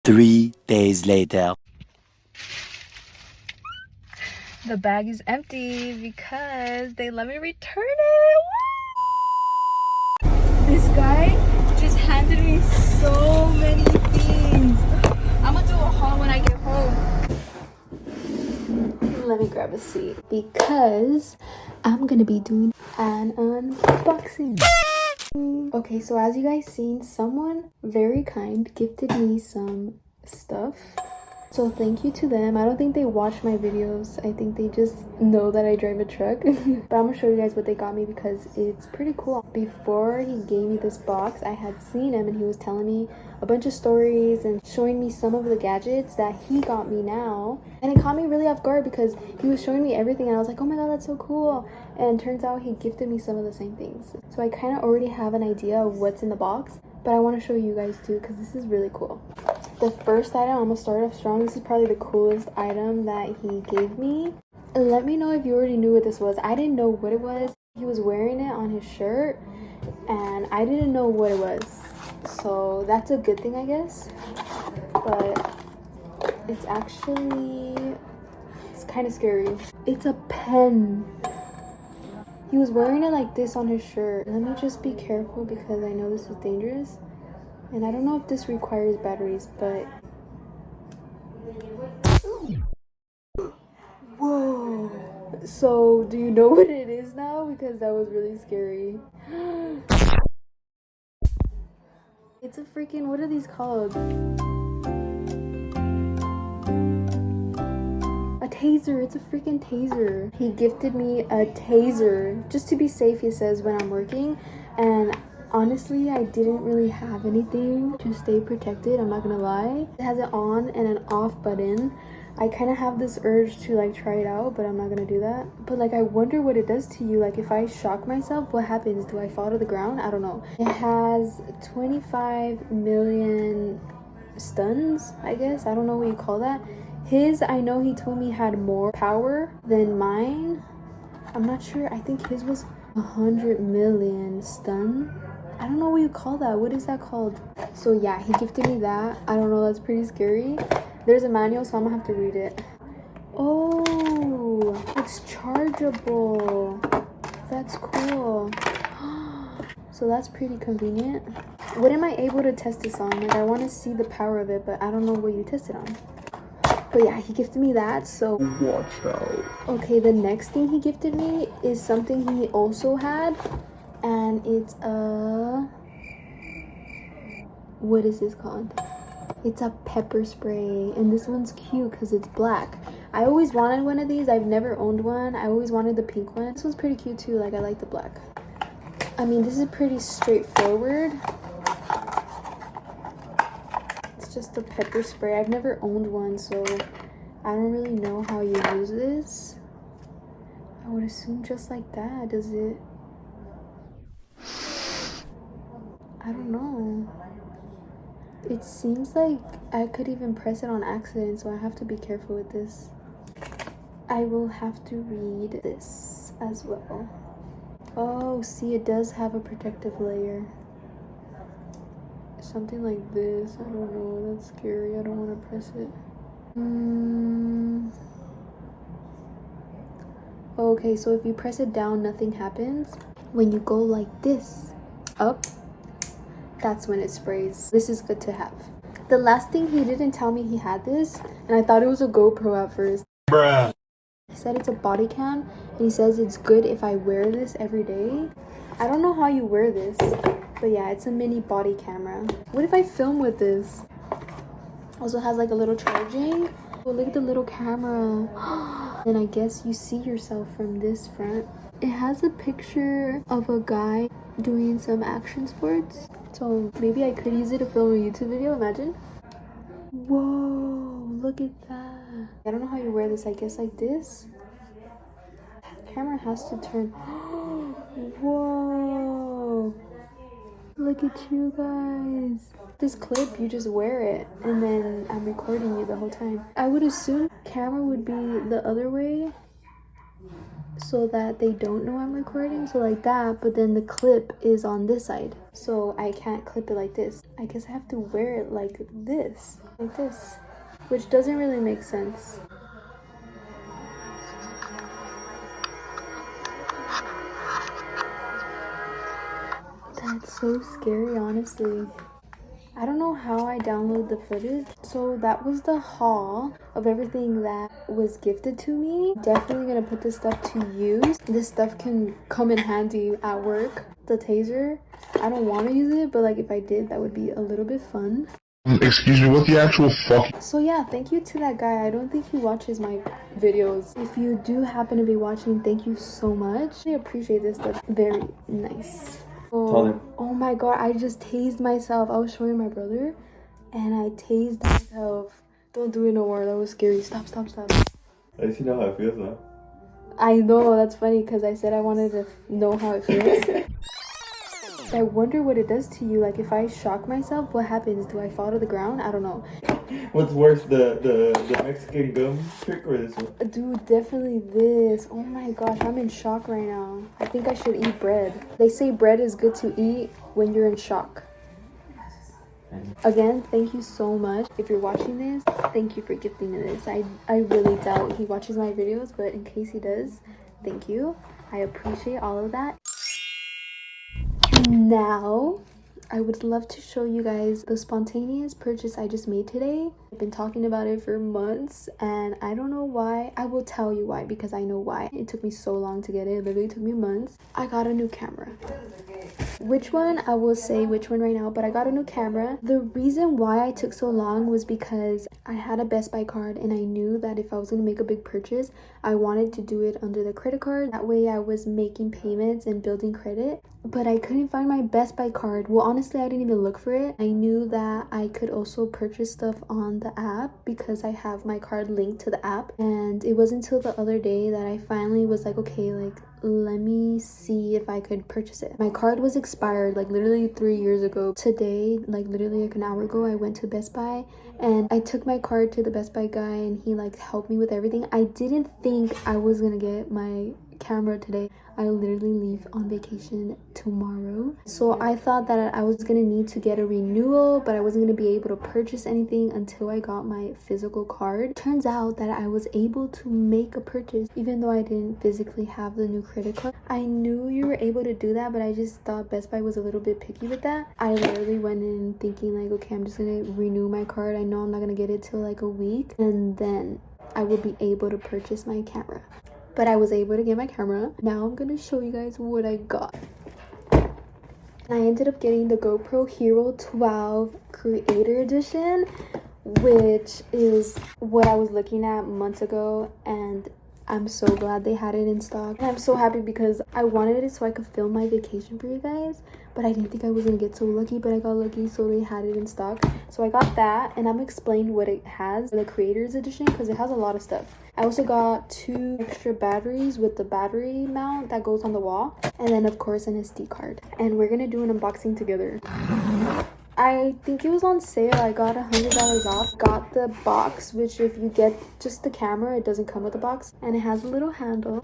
3 days later. The bag is empty because they let me return it. This guy just handed me so many things. I'm gonna do a haul when I get home. Let me grab a seat because I'm gonna be doing an unboxing. Okay, so as you guys seen, someone very kind gifted me some stuff. So thank you to them. I don't think they watch my videos. I think they just know that I drive a truck. But I'm gonna show you guys what they got me because it's pretty cool. Before he gave me this box, I had seen him and he was telling me a bunch of stories and showing me some of the gadgets that he got me now. And it caught me really off guard because he was showing me everything and I was like, oh my god, that's so cool. And turns out he gifted me some of the same things. So I kind of already have an idea of what's in the box, but I want to show you guys too because this is really cool. The first item, I'm gonna start off strong. This is probably the coolest item that he gave me. Let me know if you already knew what this was. I didn't know what it was. He was wearing it on his shirt and I didn't know what it was. So that's a good thing, I guess. But it's kind of scary. It's a pen. He was wearing it like this on his shirt. Let me just be careful because I know this is dangerous. And I don't know if this requires batteries, but... Whoa! So, do you know what it is now? Because that was really scary. It's a freaking... What are these called? A taser. It's a freaking taser. He gifted me a taser. Just to be safe, he says, when I'm working. And... honestly, I didn't really have anything to stay protected, I'm not gonna lie. It has an on and an off button. I kind of have this urge to like try it out, but I'm not gonna do that. But like I wonder what it does to you. Like if I shock myself, what happens? Do I fall to the ground? I don't know. It has 25 million stuns, I guess. I don't know what you call that. His, I know he told me had more power than mine. I'm not sure. I think his was 100 million stun. I don't know what you call that. What is that called? So yeah, he gifted me that. I don't know, that's pretty scary. There's a manual, so I'm gonna have to read it. Oh, it's chargeable. That's cool. So that's pretty convenient. What am I able to test this on? Like I want to see the power of it, but I don't know what you test it on. But yeah, he gifted me that, so watch out. Okay, the next thing he gifted me is something he also had. And it's a... what is this called? It's a pepper spray. And this one's cute because it's black. I always wanted one of these. I've never owned one. I always wanted the pink one. This one's pretty cute too. Like I like the black. I mean, this is pretty straightforward. It's just a pepper spray. I've never owned one, so I don't really know how you use this. I would assume just like that. Does it... I don't know. It seems like I could even press it on accident, so I have to be careful with this. I will have to read this as well. Oh, see, it does have a protective layer. Something like this. I don't know. That's scary. I don't want to press it. Okay, so if you press it down, nothing happens. When you go like this, up, that's when it sprays. This is good to have. The last thing, he didn't tell me he had this, and I thought it was a GoPro at first. Bruh. He said it's a body cam, and he says it's good if I wear this every day. I don't know how you wear this, but yeah, it's a mini body camera. What if I film with this? Also has like a little charging. Oh, look at the little camera. And I guess you see yourself from this front. It has a picture of a guy doing some action sports. So maybe I could use it to film a YouTube video, imagine. Whoa, look at that. I don't know how you wear this, I guess like this. Camera has to turn. Whoa. Look at you guys. This clip, you just wear it and then I'm recording you the whole time. I would assume camera would be the other way. so that they don't know I'm recording. So like that, but then the clip is on this side. So I can't clip it like this. I guess I have to wear it like this, which doesn't really make sense. That's so scary, honestly. I don't know how I download the footage. So that was the haul of everything that was gifted to me. Definitely gonna put this stuff to use. This stuff can come in handy at work. The taser, I don't want to use it, but like if I did, that would be a little bit fun. Excuse me, what the actual fuck? So yeah, thank you to that guy. I don't think he watches my videos. If you do happen to be watching, thank you so much. I appreciate this stuff. Very nice. Oh my god, I just tased myself. I was showing my brother and I tased myself. Don't do it no more. That was scary. Stop. At least you know how it feels now. I know, that's funny because I said I wanted to know how it feels. I wonder what it does to you. Like if I shock myself, what happens? Do I fall to the ground? I don't know. What's worse, the Mexican gum trick or this one? Dude, definitely this. Oh my gosh, I'm in shock right now. I think I should eat bread. They say bread is good to eat when you're in shock. Again, thank you so much. If you're watching this, thank you for gifting me this. I really doubt he watches my videos, but in case he does, thank you. I appreciate all of that. Now, I would love to show you guys the spontaneous purchase I just made today. I've been talking about it for months and I don't know why. I will tell you why because I know why. It took me so long to get it. It literally took me months. I got a new camera. Which one? I will say which one right now, but I got a new camera. The reason why I took so long was because I had a Best Buy card and I knew that if I was going to make a big purchase, I wanted to do it under the credit card. That way I was making payments and building credit, but I couldn't find my Best Buy card. Well, honestly, I didn't even look for it. I knew that I could also purchase stuff on the app because I have my card linked to the app, and it wasn't until the other day that I finally was like, okay, like let me see if I could purchase it. My card was expired like literally 3 years ago. Today, like literally like an hour ago, I went to Best Buy and I took my card to the Best Buy guy and he like helped me with everything. I didn't think I was gonna get my camera today. I literally leave on vacation tomorrow, so I thought that I was gonna need to get a renewal, but I wasn't gonna be able to purchase anything until I got my physical card. Turns out that I was able to make a purchase even though I didn't physically have the new credit card. I knew you were able to do that, but I just thought Best Buy was a little bit picky with that. I literally went in thinking like, okay, I'm just gonna renew my card. I know I'm not gonna get it till like a week and then I will be able to purchase my camera. But I was able to get my camera. Now I'm gonna show you guys what I got. I ended up getting the GoPro Hero 12 Creator Edition, which is what I was looking at months ago, and I'm so glad they had it in stock. And I'm so happy because I wanted it so I could film my vacation for you guys, but I didn't think I was gonna get so lucky, but I got lucky, so they had it in stock. So I got that, and I'm gonna explain what it has, the Creators Edition, because it has a lot of stuff. I also got 2 extra batteries with the battery mount that goes on the wall, and then of course an SD card. And we're gonna do an unboxing together. I think it was on sale. I got $100 off. Got the box, which if you get just the camera, it doesn't come with a box, and it has a little handle.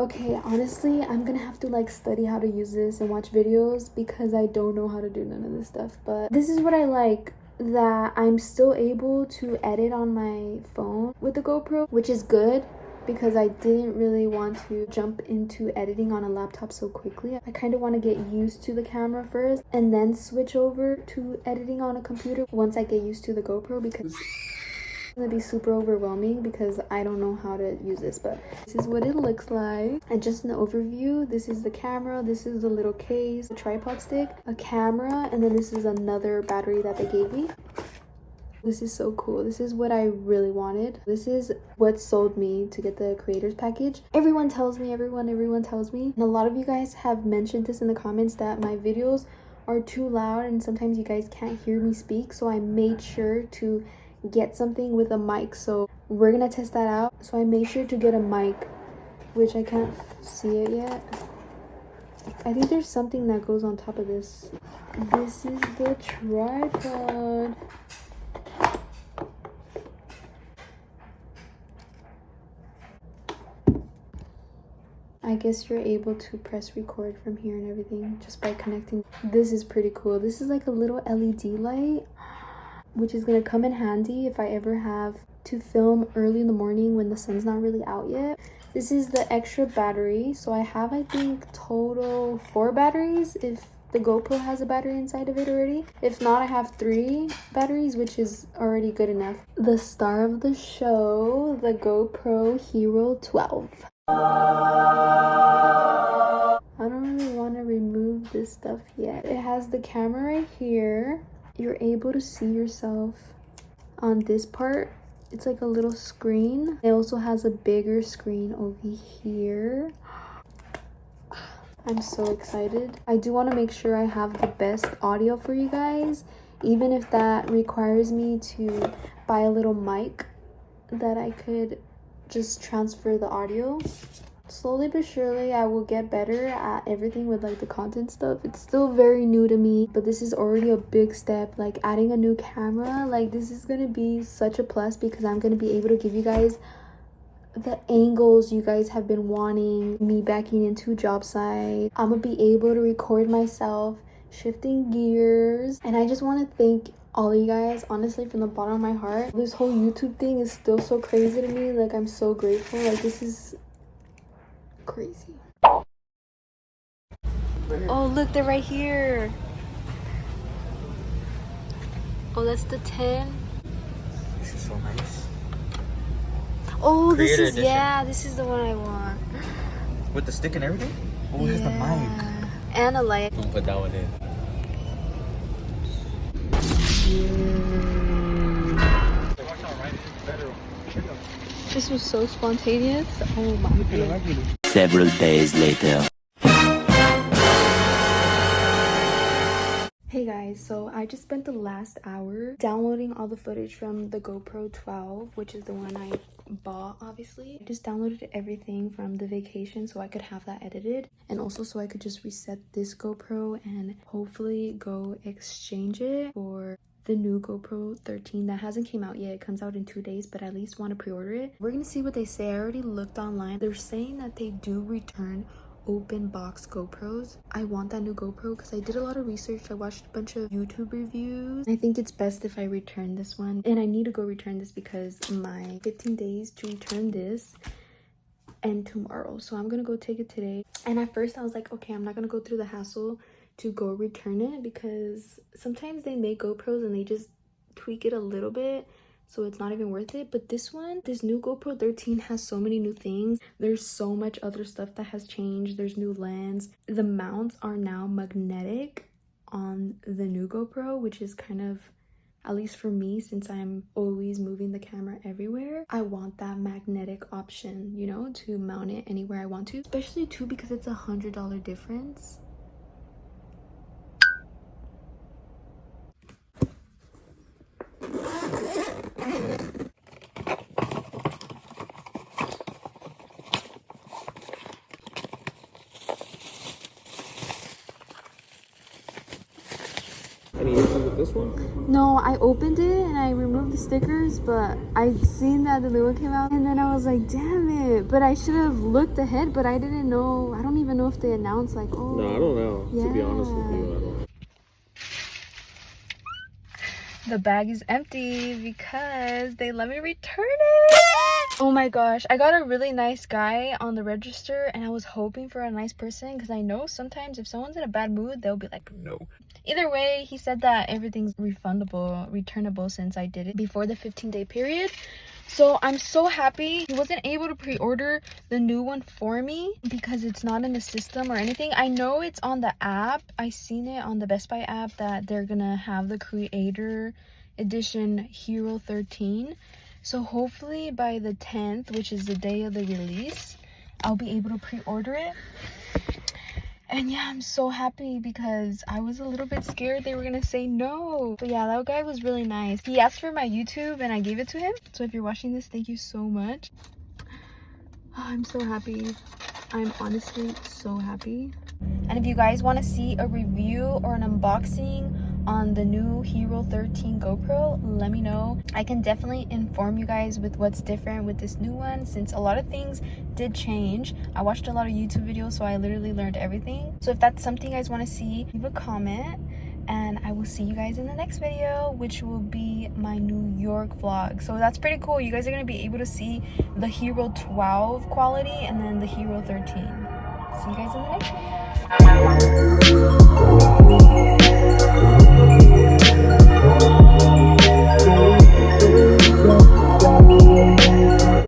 Okay, honestly, I'm gonna have to like study how to use this and watch videos because I don't know how to do none of this stuff. But this is what I like, that I'm still able to edit on my phone with the GoPro, which is good because I didn't really want to jump into editing on a laptop so quickly. I kind of want to get used to the camera first and then switch over to editing on a computer once I get used to the GoPro, because it's gonna be super overwhelming because I don't know how to use this. But this is what it looks like. And just an overview, this is the camera, this is the little case, the tripod stick, a camera, and then this is another battery that they gave me. This is so cool. This is what I really wanted. This is what sold me to get the creators package. Everyone tells me, everyone tells me, and a lot of you guys have mentioned this in the comments, that my videos are too loud and sometimes you guys can't hear me speak. So I made sure to get something with a mic, so we're gonna test that out. So I made sure to get a mic, which I can't see it yet. I think there's something that goes on top of this. This is the tripod. I guess you're able to press record from here and everything just by connecting. This is pretty cool. This is like a little LED light, which is gonna come in handy if I ever have to film early in the morning when the sun's not really out yet. This is the extra battery. So I have, I think, total 4 batteries if the GoPro has a battery inside of it already. If not, I have 3 batteries, which is already good enough. The star of the show, the GoPro Hero 12. I don't really want to remove this stuff yet. It has the camera right here. You're able to see yourself on this part. It's like a little screen. It also has a bigger screen over here. I'm so excited. I do want to make sure I have the best audio for you guys, even if that requires me to buy a little mic that I could just transfer the audio. Slowly but surely I will get better at everything with like the content stuff. It's still very new to me, but this is already a big step. Like adding a new camera, like this is gonna be such a plus because I'm gonna be able to give you guys the angles you guys have been wanting, me backing into job site. I'm gonna be able to record myself shifting gears, and I just want to thank all of you guys, honestly, from the bottom of my heart. This whole YouTube thing is still so crazy to me. Like, I'm so grateful. Like, this is crazy. Oh, look, they're right here. Oh, that's the 10. This is so nice. Oh, Creator this is, edition. yeah, this is the one I want. With the stick and everything? Oh, it has the mic. And a light. Don't put that one in. This was so spontaneous. Oh my goodness. Several days later. Hey guys, so I just spent the last hour downloading all the footage from the GoPro 12, which is the one I bought, obviously. I just downloaded everything from the vacation so I could have that edited, and also so I could just reset this GoPro and hopefully go exchange it for the new GoPro 13 that hasn't came out yet. It comes out in 2 days, but I at least want to pre-order it. We're gonna see what they say. I already looked online. They're saying that they do return open box GoPros. I want that new GoPro because I did a lot of research. I watched a bunch of YouTube reviews. I think it's best if I return this one, and I need to go return this because my 15 days to return this end tomorrow. So I'm gonna go take it today. And at first I was like, okay, I'm not gonna go through the hassle to go return it because sometimes they make GoPros and they just tweak it a little bit, so it's not even worth it. But this one, this new GoPro 13 has so many new things. There's so much other stuff that has changed. There's new lens. The mounts are now magnetic on the new GoPro, which is kind of, at least for me, since I'm always moving the camera everywhere, I want that magnetic option, you know, to mount it anywhere I want to. Especially too because it's $100 difference. Any issues with this one? No, I opened it and I removed the stickers, but I'd seen that the new one came out and then I was like, damn it. But I should have looked ahead, but I didn't know. I don't even know if they announced like, oh. No, I don't know. Yeah. To be honest with you, I don't. The bag is empty because they let me return it. Oh my gosh, I got a really nice guy on the register and I was hoping for a nice person because I know sometimes if someone's in a bad mood, they'll be like, no. Either way, he said that everything's refundable, returnable since I did it before the 15-day period. So I'm so happy. He wasn't able to pre-order the new one for me because it's not in the system or anything. I know it's on the app. I seen it on the Best Buy app that they're gonna have the Creator Edition Hero 13. So hopefully by the 10th, which is the day of the release, I'll be able to pre-order it. And yeah, I'm so happy because I was a little bit scared they were gonna say no. But yeah, that guy was really nice. He asked for my YouTube and I gave it to him. So if you're watching this, thank you so much. Oh, I'm so happy. I'm honestly so happy. And if you guys want to see a review or an unboxing on the new Hero 13 GoPro, let me know. I can definitely inform you guys with what's different with this new one, since a lot of things did change. I watched a lot of YouTube videos, so I literally learned everything. So if that's something you guys want to see, leave a comment, and I will see you guys in the next video, which will be my New York vlog. So that's pretty cool. You guys are going to be able to see the Hero 12 quality and then the Hero 13. See you guys in the next video.